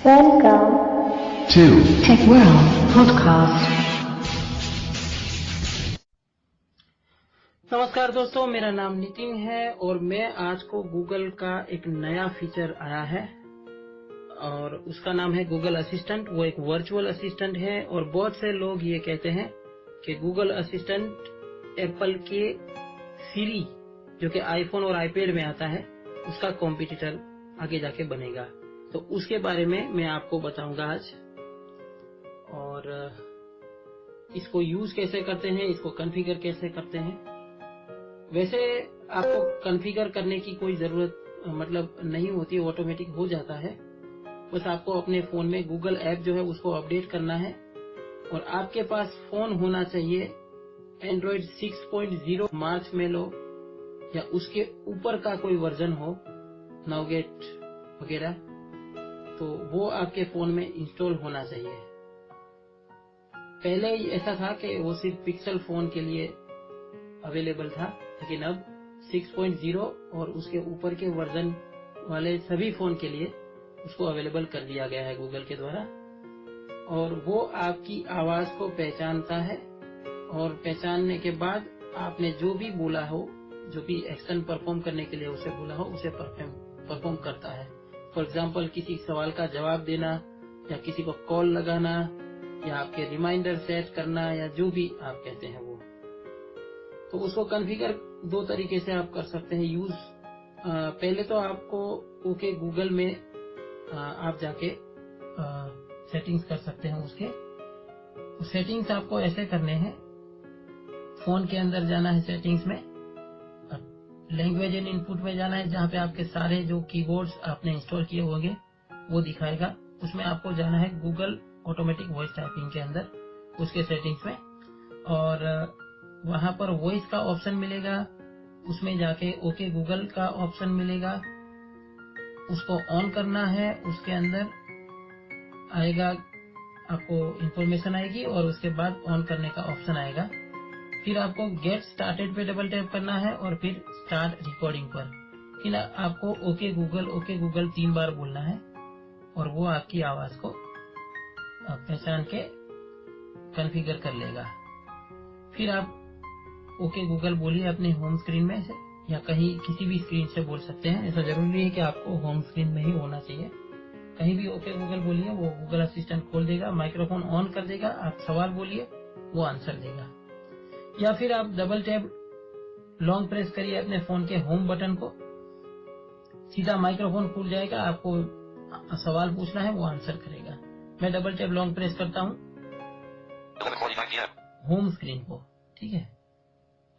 Welcome to Tech World Podcast. नमस्कार दोस्तों, मेरा नाम नितिन है और मैं आज को गूगल का एक नया फीचर आया है और उसका नाम है गूगल असिस्टेंट। वो एक वर्चुअल असिस्टेंट है और बहुत से लोग ये कहते हैं कि गूगल असिस्टेंट एप्पल के सीरी जो कि आईफोन और आईपैड में आता है उसका कॉम्पिटिटर आगे जाके बनेगा। तो उसके बारे में मैं आपको बताऊंगा आज और इसको यूज कैसे करते हैं, इसको कॉन्फ़िगर कैसे करते हैं। वैसे आपको कॉन्फ़िगर करने की कोई जरूरत नहीं होती, ऑटोमेटिक हो जाता है। बस आपको अपने फोन में गूगल ऐप जो है उसको अपडेट करना है और आपके पास फोन होना चाहिए एंड्रॉइड 6.0 मार्शमैलो या उसके ऊपर का कोई वर्जन हो, नाउगेट वगैरह, तो वो आपके फोन में इंस्टॉल होना चाहिए। पहले ऐसा था कि वो सिर्फ पिक्सल फोन के लिए अवेलेबल था, लेकिन अब 6.0 और उसके ऊपर के वर्जन वाले सभी फोन के लिए उसको अवेलेबल कर दिया गया है गूगल के द्वारा। और वो आपकी आवाज को पहचानता है और पहचानने के बाद आपने जो भी बोला हो, जो भी एक्शन परफॉर्म करने के लिए उसे बोला हो, उसे परफॉर्म करता है। फॉर एग्जाम्पल किसी सवाल का जवाब देना या किसी को कॉल लगाना या आपके रिमाइंडर सेट करना या जो भी आप कहते हैं वो। तो उसको कॉन्फ़िगर दो तरीके से आप कर सकते हैं यूज। पहले तो आपको ओके गूगल में आप जाके सेटिंग्स कर सकते हैं। उसके सेटिंग्स आपको ऐसे करने हैं, फोन के अंदर जाना है, सेटिंग्स में लैंग्वेज एंड इनपुट में जाना है, जहाँ पे आपके सारे जो कीबोर्ड्स आपने इंस्टॉल किए होंगे वो दिखाएगा। उसमें आपको जाना है गूगल ऑटोमेटिक वॉइस टाइपिंग के अंदर, उसके सेटिंग्स में, और वहां पर वॉइस का ऑप्शन मिलेगा। उसमें जाके ओके गूगल का ऑप्शन मिलेगा, उसको ऑन करना है। उसके अंदर आएगा, आपको इंफॉर्मेशन आएगी और उसके बाद ऑन करने का ऑप्शन आएगा। फिर आपको गेट स्टार्टेड पे डबल टैप करना है और फिर स्टार्ट रिकॉर्डिंग पर फिर आपको ओके गूगल 3 बार बोलना है और वो आपकी आवाज को पहचान के कॉन्फ़िगर कर लेगा। फिर आप ओके गूगल बोलिए अपने होम स्क्रीन में से या कहीं किसी भी स्क्रीन से बोल सकते हैं। ऐसा जरूरी नहीं है कि आपको होम स्क्रीन में ही होना चाहिए, कहीं भी ओके गूगल बोलिए, वो गूगल असिस्टेंट खोल देगा, माइक्रोफोन ऑन कर देगा, आप सवाल बोलिए, वो आंसर देगा। या फिर आप डबल टैप लॉन्ग प्रेस करिए अपने फोन के होम बटन को, सीधा माइक्रोफोन खुल जाएगा, आपको सवाल पूछना है वो आंसर करेगा। मैं डबल टैप लॉन्ग प्रेस करता हूँ होम स्क्रीन को, ठीक है,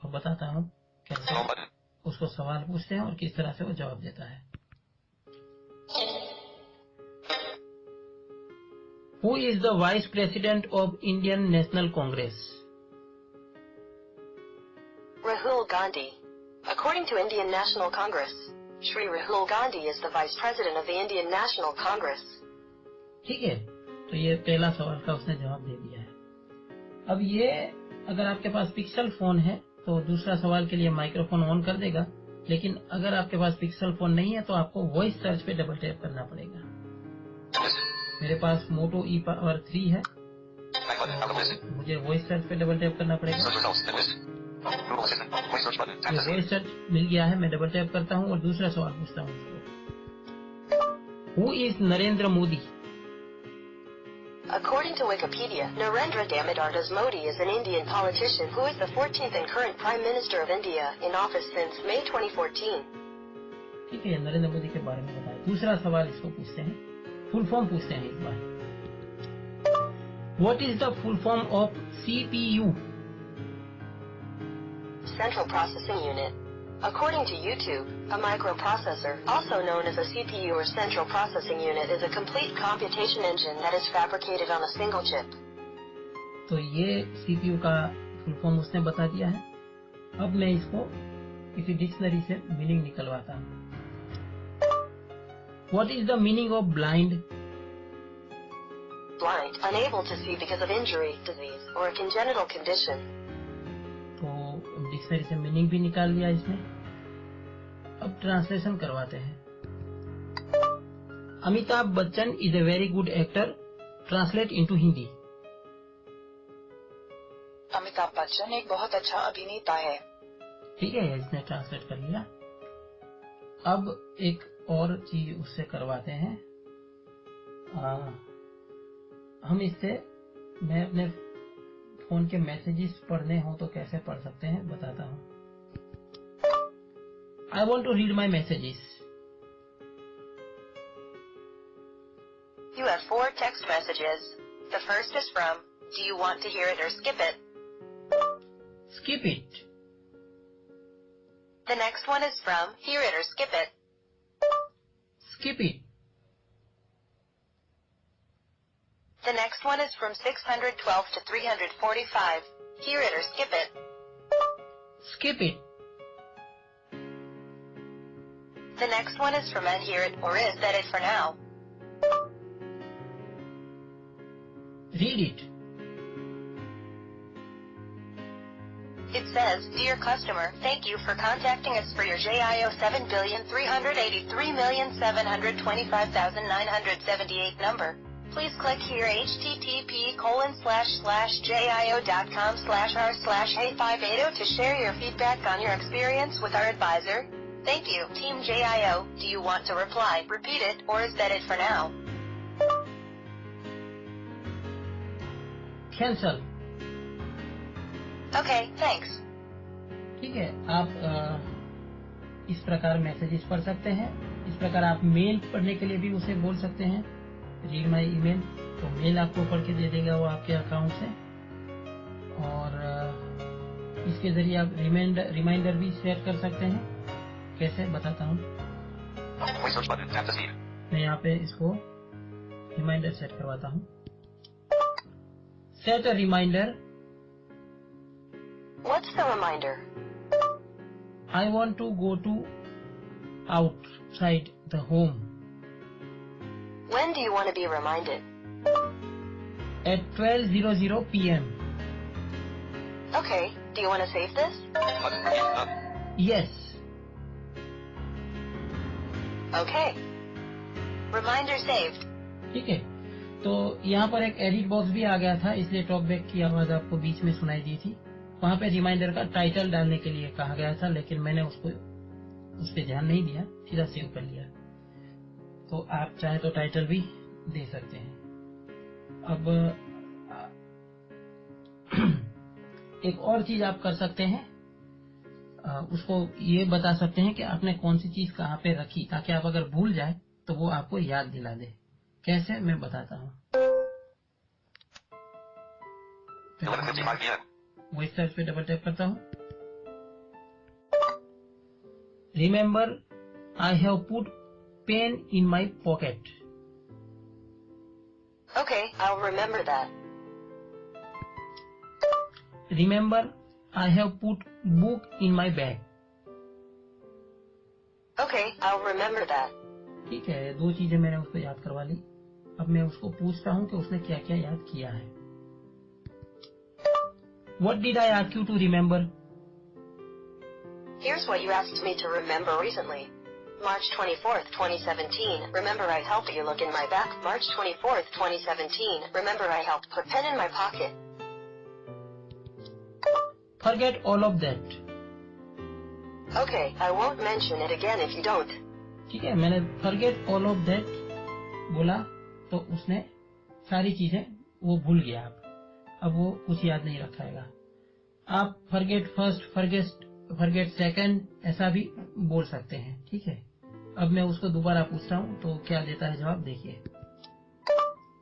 और बताता हूँ कैसे उसको सवाल पूछते हैं और किस तरह से वो जवाब देता है। Who is the vice president of Indian national Congress? Rahul Gandhi. According to Indian National Congress, Shri Rahul Gandhi is the Vice President of the Indian National Congress. ठीक है, तो ये पहला सवाल का उसने जवाब दे दिया है। अब ये अगर आपके पास पिक्सल फोन है तो दूसरा सवाल के लिए माइक्रोफोन ऑन कर देगा, लेकिन अगर आपके पास पिक्सल फोन नहीं है तो आपको वॉइस सर्च पे डबल टैप करना पड़ेगा। मेरे पास मोटो ई पावर 3 है, तो मुझे वॉइस सर्च पे डबल टैप करना पड़ेगा। ये वॉइस सर्च मिल गया है, मैं डबल टैप करता हूँ और दूसरा सवाल पूछता हूँ उसको। Who is Narendra Modi? According to Wikipedia, Narendra Damodar Das Modi is an Indian politician who is the 14th and current Prime Minister of India in office since May 2014. ठीक है, नरेंद्र मोदी के बारे में बताया। दूसरा सवाल इसको पूछते हैं, फुल फॉर्म पूछते हैं इस बार। What is the full form of CPU? Central Processing Unit. According to YouTube, a microprocessor, also known as a CPU or Central Processing Unit, is a complete computation engine that is fabricated on a single chip. तो ये CPU का full form उसने बता दिया है। अब मैं इसको किसी डिक्शनरी से मीनिंग निकलवाता हूँ। What is the meaning of blind? Blind, unable to see because of injury, disease, or a congenital condition. तो डिक्शनरी से मीनिंग भी निकाल लिया इसने। अब ट्रांसलेशन करवाते हैं। Amitabh Bachchan is a very good actor, translate into Hindi. Amitabh Bachchan एक बहुत अच्छा अभिनेता है। ठीक है, इसने ट्रांसलेट कर लिया। अब एक और चीज उससे करवाते हैं। हम इससे, मैं अपने फोन के मैसेजेस पढ़ने हो तो कैसे पढ़ सकते हैं बताता हूँ। I want to read my messages. You have 4 text messages. The first is from, do you want to hear it or skip it? Skip it. The next one is from, hear it or skip it. Skip it. The next one is from 612 to 345. Hear it or skip it. Skip it. The next one is from and hear it or is that it for now. Read it. It says, Dear customer, thank you for contacting us for your JIO 7,383,725,978 number. Please click here http://jio.com/r/hey580 to share your feedback on your experience with our advisor. Thank you, Team JIO. Do you want to reply, repeat it, or is that it for now? Cancel. Okay, thanks. ठीक है, आप इस प्रकार messages पढ़ सकते हैं। इस प्रकार आप मेल पढ़ने के लिए भी उसे बोल सकते हैं, रीड माई ईमेल, तो मेल आपको पढ़ के दे देगा वो आपके अकाउंट से। और इसके जरिए आप रिमाइंडर भी सेट कर सकते हैं। कैसे बताता हूँ। मैं यहाँ पे इसको रिमाइंडर सेट करवाता हूँ। Set a reminder. What's the reminder? I want to go to outside the home When do you want to be reminded? at 12:00 p.m. Okay, do you want to save this? Yes. Okay. Reminder saved. ठीक है, तो यहाँ पर एक edit box भी आ गया था, इसलिए टॉकबैक की आवाज आपको बीच में सुनाई दी थी। वहाँ पे रिमाइंडर का टाइटल डालने के लिए कहा गया था, लेकिन मैंने उस पर ध्यान नहीं दिया, सीधा सेव कर लिया। तो आप चाहे तो टाइटल भी दे सकते हैं। अब एक और चीज आप कर सकते हैं, उसको ये बता सकते हैं कि आपने कौन सी चीज कहाँ पे रखी, ताकि आप अगर भूल जाए तो वो आपको याद दिला दे। कैसे, मैं बताता हूँ। वॉइस सर्च पे डबल टैप करता हूँ। Remember I have put pain in my pocket. Okay, I'll remember that. Remember I have put book in my bag. Okay, I'll remember that. ठीक है, 2 चीजें मैंने उसको याद करवा ली। अब मैं उसको पूछता हूँ कि उसने क्या क्या याद किया है। What did I ask you to remember? Here's what you asked me to remember recently. March 24th, 2017. Remember I helped you look in my back. March 24th, 2017. Remember I helped put pen in my pocket. Forget all of that. Okay, I won't mention it again if you don't. ठीक है, मैंने forget all of that बोला तो उसने सारी चीजें वो भूल गया। अब वो कुछ याद नहीं रखाएगा। आप forget first, forget second ऐसा भी बोल सकते हैं। ठीक है, अब मैं उसको दोबारा पूछता हूँ तो क्या देता है जवाब, देखिए।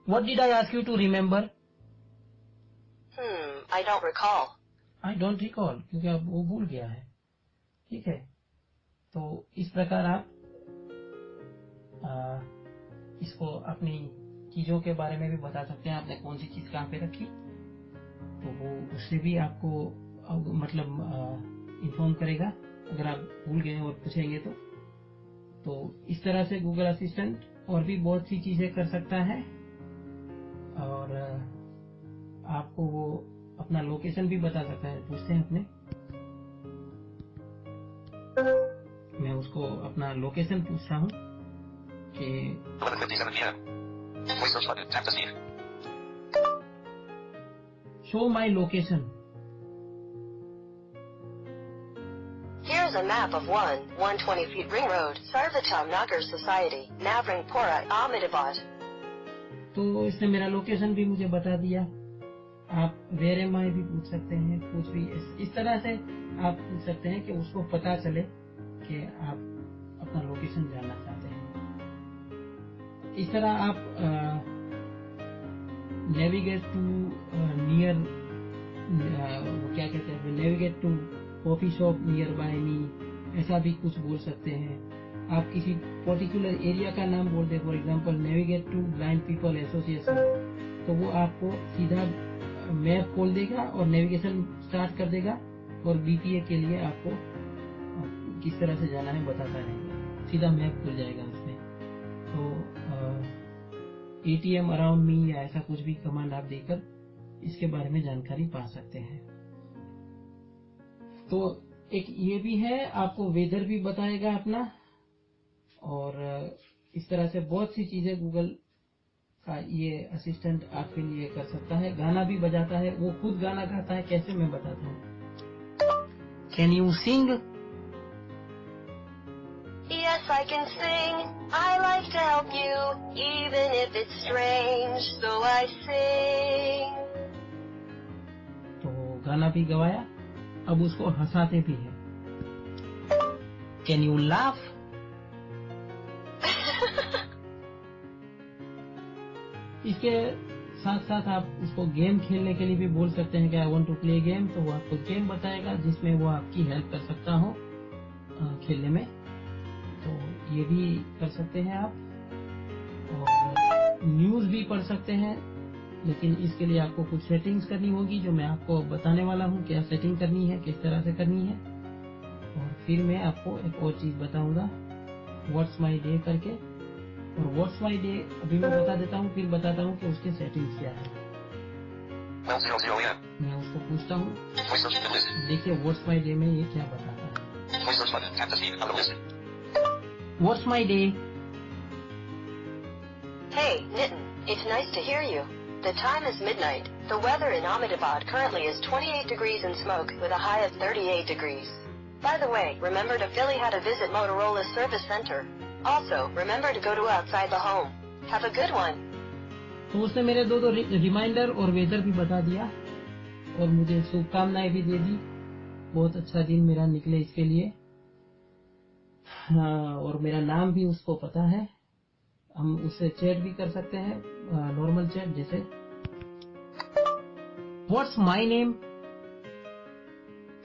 What did I ask you to remember? I don't recall. I don't recall, क्योंकि अब वो भूल गया है। ठीक है, तो इस प्रकार आप इसको अपनी चीजों के बारे में भी बता सकते हैं। आपने कौन सी चीज कहाँ पे रखी, तो वो उससे भी आपको मतलब इन्फॉर्म करेगा अगर आप भूल गए और पूछेंगे तो इस तरह से गूगल असिस्टेंट और भी बहुत सी चीजें कर सकता है। और आपको वो अपना लोकेशन भी बता सकता है। पूछते हैं अपने, मैं उसको अपना लोकेशन पूछता हूँ कि कि 11:57 p.m. Voice search button. Tap to speak. Show my location. Here's a map of 120 feet Ring Road, Sarvatam Nagar Society, Navringpura, Ahmedabad. तो इसने मेरा लोकेशन भी मुझे बता दिया। आप वेयर एम आई भी पूछ सकते हैं, कुछ भी इस तरह से आप पूछ सकते हैं कि उसको पता चले कि आप अपना लोकेशन जानना चाहते हैं। इस तरह आप नेविगेट टू नियर, क्या कहते हैं, navigate to coffee shop near by me, ऐसा भी कुछ बोल सकते हैं। आप किसी पर्टिकुलर एरिया का नाम बोल दे, for example navigate to blind people association, तो वो आपको सीधा मैप खोल देगा और नेविगेशन स्टार्ट कर देगा और बीपीए के लिए आपको किस तरह से जाना है बताता रहेगा, सीधा मैप खुल जाएगा उसमें। तो एटीएम अराउंड मी या ऐसा कुछ भी कमांड आप देकर इसके बारे में जानकारी पा सकते हैं। तो एक ये भी है, आपको वेदर भी बताएगा अपना, और इस तरह से बहुत सी चीजें गूगल का ये असिस्टेंट आपके लिए कर सकता है। गाना भी बजाता है, वो खुद गाना गाता है, कैसे मैं बताता हूँ। Can you sing? Yes, I can sing. I like to help you, even if it's strange, so I sing. तो गाना भी गवाया, अब उसको हंसाते भी है। Can you laugh? इसके साथ साथ आप उसको गेम खेलने के लिए भी बोल सकते हैं कि I want to play game, तो वो आपको गेम बताएगा जिसमें वो आपकी हेल्प कर सकता हो खेलने में। तो ये भी कर सकते हैं आप। और न्यूज भी पढ़ सकते हैं, लेकिन इसके लिए आपको कुछ सेटिंग्स करनी होगी, जो मैं आपको बताने वाला हूँ क्या सेटिंग करनी है, किस तरह से करनी है। और फिर मैं आपको एक और चीज बताऊंगा, व्हाट्स माई डे करके। और व्हाट्स माई डे अभी मैं बता देता हूँ, फिर बताता हूँ कि उसके सेटिंग्स क्या है। 12:00 a.m. मैं उसको पूछता हूँ, Voice search button. Listen. देखिए व्हाट्स माई डे में ये क्या बताता है। Voice search button. Tap to speak. Hello, listen. What's my day. Hey, Nitin, it's nice to hear you. The time is midnight. The weather in Ahmedabad currently is 28 degrees and smoke with a high of 38 degrees. By the way, remember to Philly how to visit Motorola's service center. Also, remember to go to outside the home. Have a good one. तो उसने मेरे दो reminder और weather भी बता दिया और मुझे शुभकामनाएं भी दे दी। बहुत अच्छा दिन मेरा निकले इसके लिए। हाँ, और मेरा नाम भी उसको पता है। हम उससे चैट भी कर सकते हैं, नॉर्मल चैट जैसे। What's my name?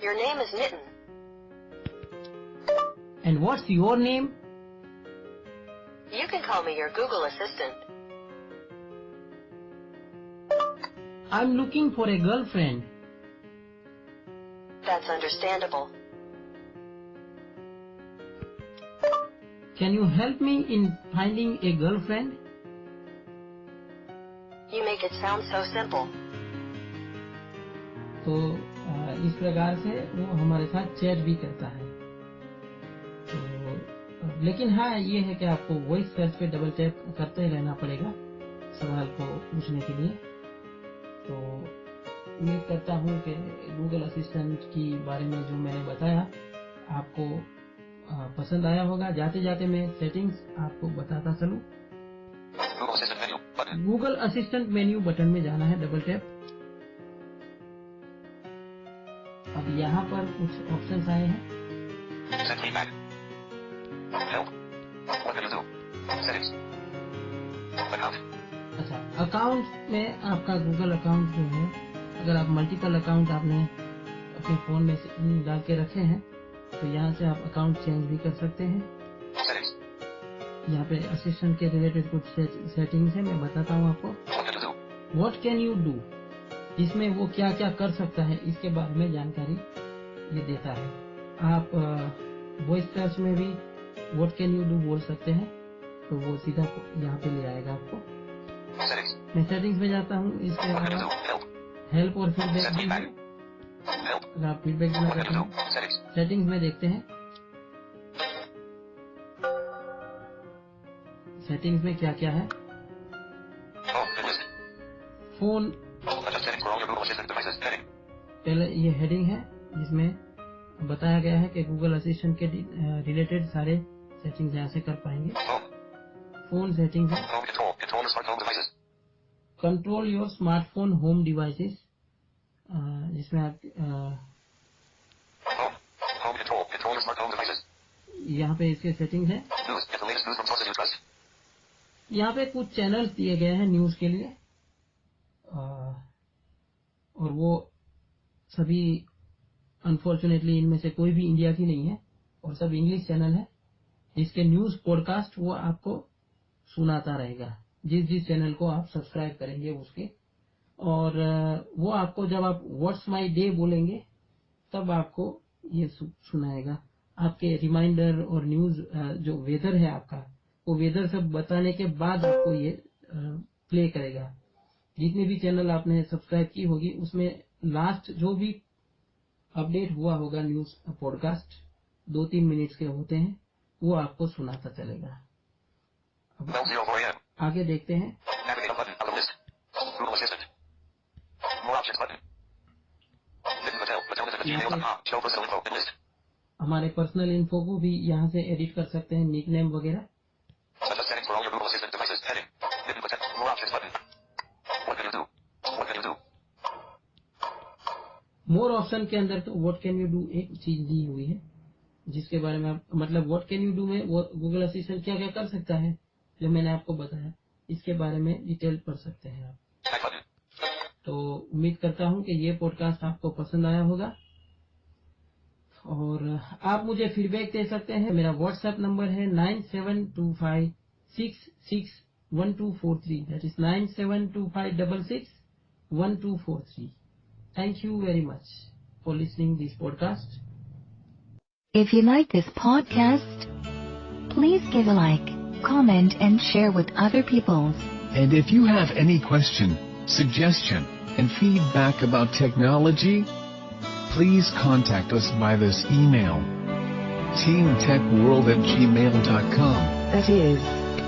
Your name is Nitin. And what's your name? You can call me your Google Assistant. I am looking for a girlfriend. That's understandable. Can you help me in finding A girlfriend? You make it sound so simple. तो इस प्रकार से वो हमारे साथ chat भी करता है। तो लेकिन हाँ, ये है कि आपको वॉइस सर्च पे डबल टैप करते रहना पड़ेगा सवाल को पूछने के लिए। तो उम्मीद करता हूँ कि गूगल असिस्टेंट की बारे में जो मैंने बताया आपको पसंद आया होगा। जाते जाते मैं सेटिंग्स आपको बताता चलूं। Google Assistant menu button. Google assistant menu button में जाना है, डबल टैप। अब यहाँ पर कुछ ऑप्शंस आए हैं। Send feedback. Help. What can you do? Settings. Account. अच्छा, अकाउंट में आपका गूगल अकाउंट जो है, अगर आप मल्टीपल अकाउंट आपने अपने फोन में डाल के रखे हैं तो यहाँ से आप अकाउंट चेंज भी कर सकते हैं। Settings. यहाँ पे असिस्टेंट के रिलेटेड कुछ सेटिंग्स है, मैं बताता हूँ आपको। What can you do? What can you do, इसमें वो क्या क्या कर सकता है इसके बारे में जानकारी ये देता है। आप वॉइस सर्च में भी व्हाट कैन यू डू बोल सकते हैं, तो वो सीधा यहाँ पे ले आएगा आपको। Settings. मैं सेटिंग्स में जाता हूँ। इसके What can you अलावा do? Help. हेल्प और फीडबैक Send भी है। feedback. Help. अगर आप फीडबैक देना What can चाहते you हैं, do? Settings. सेटिंग्स में देखते हैं। सेटिंग्स में क्या क्या है। Home. Hit list. Phone, Adjust settings for all your Google Assistant devices. Heading. पहले ये हेडिंग है जिसमें बताया गया है कि गूगल असिस्टेंट के रिलेटेड सारे सेटिंग्स यहाँ से कर पाएंगे। Home. फोन सेटिंग्स है, Home control. Control your smart home devices. Control your smartphone home devices, जिसमें आप Home. Home control. Control your smart home devices. यहाँ पे इसके सेटिंग्स है। News. Get the latest news from sources you trust. यहाँ पे कुछ चैनल्स दिए गए हैं न्यूज के लिए, और वो सभी अनफॉर्चुनेटली इनमें से कोई भी इंडिया की नहीं है और सब इंग्लिश चैनल है, जिसके न्यूज पॉडकास्ट वो आपको सुनाता रहेगा जिस जिस चैनल को आप सब्सक्राइब करेंगे उसके। और वो आपको जब आप व्हाट्स माय डे बोलेंगे तब आपको ये सुनाएगा। आपके रिमाइंडर और न्यूज जो वेदर है आपका, वो वेदर सब बताने के बाद आपको ये प्ले करेगा। जितने भी चैनल आपने सब्सक्राइब की होगी उसमें लास्ट जो भी अपडेट हुआ होगा न्यूज पॉडकास्ट 2-3 मिनट्स के होते हैं, वो आपको सुनाता चलेगा। अब 12:04 a.m. आगे देखते हैं। Navigate up button on the list. Google Assistant. More options button. Nitin Patel. Patel@gmail.com. Show personal info in list. हमारे पर्सनल इन्फो को भी यहाँ से एडिट कर सकते हैं, निक नेम वगैरह। Adjust settings for all your Google Assistant devices. Heading. Nitin Patel. More options button. What can you do? What can you do? More option के अंदर तो व्हाट कैन यू डू एक चीज दी हुई है, जिसके बारे में आप मतलब व्हाट कैन यू डू में वो गूगल असिस्टेंट क्या क्या कर सकता है जो मैंने आपको बताया, इसके बारे में डिटेल पढ़ सकते हैं आप। Back button. तो उम्मीद करता हूँ कि ये पॉडकास्ट आपको पसंद आया होगा और आप मुझे फीडबैक दे सकते हैं। मेरा व्हाट्सएप नंबर है 9725661243, that is 9725661243। Thank you very much for listening this podcast. If you like this podcast, please give a like, comment and share with other people. And if you have any question, suggestion, and feedback about technology, please contact us by this email: teamtechworld@gmail.com. That is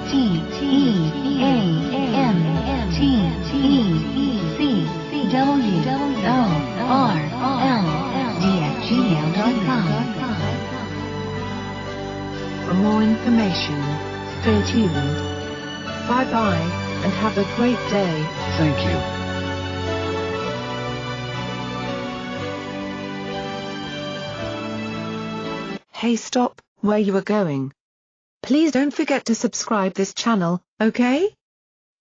TEAMTECWORLD@gmail.com. For more information, stay tuned. Bye bye, and have a great day. Thank you. Hey, stop where you are going. Please don't forget to subscribe this channel, okay?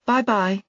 Bye bye.